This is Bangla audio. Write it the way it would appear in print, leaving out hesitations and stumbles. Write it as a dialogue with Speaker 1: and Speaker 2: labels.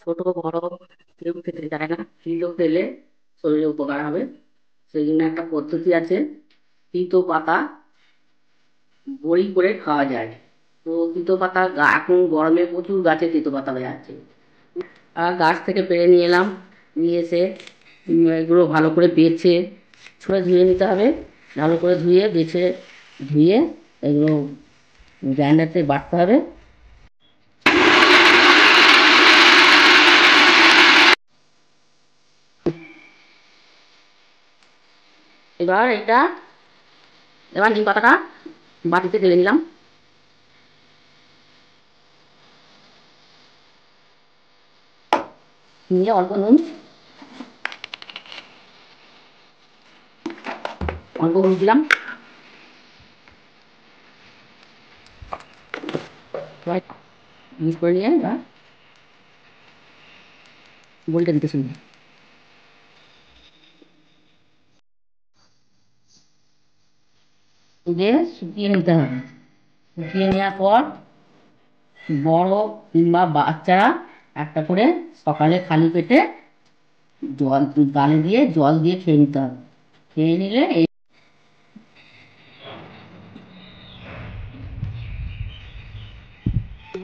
Speaker 1: ছোট বড় কেউ খেতে চায় না, কিন্তু খেলে শরীরে উপকার হবে। সেই জন্য একটা পদ্ধতি আছে, তিতো পাতা বড়ি করে খাওয়া যায়। তো তিতো পাতা এখন গরমে প্রচুর গাছে তিতো পাতা হয়ে আছে, আর গাছ থেকে পেড়ে নিয়ে এলাম। নিয়ে এসে এগুলো ভালো করে বেছে ছুঁড়ে ধুয়ে নিতে হবে। ভালো করে ধুয়ে বেছে ধুয়ে এগুলো গ্রাইন্ডারতে বাটতে হবে। এবার এটা এবার নিম পাতাটা বাটিতে ঢেলে নিলাম। নিয়ে অল্প নুন, অল্প হলুদ দিলাম। মিক্স করে নিয়ে এবার বড়িটা দিতে শুনবো। দিয়ে শুকিয়ে নিতে হবে। শুকিয়ে নেওয়ার পর বড় কিংবা বাচ্চারা একটা করে সকালে খালি পেটে জল গালে দিয়ে জল দিয়ে খেয়ে নিতে হবে। খেয়ে নিলে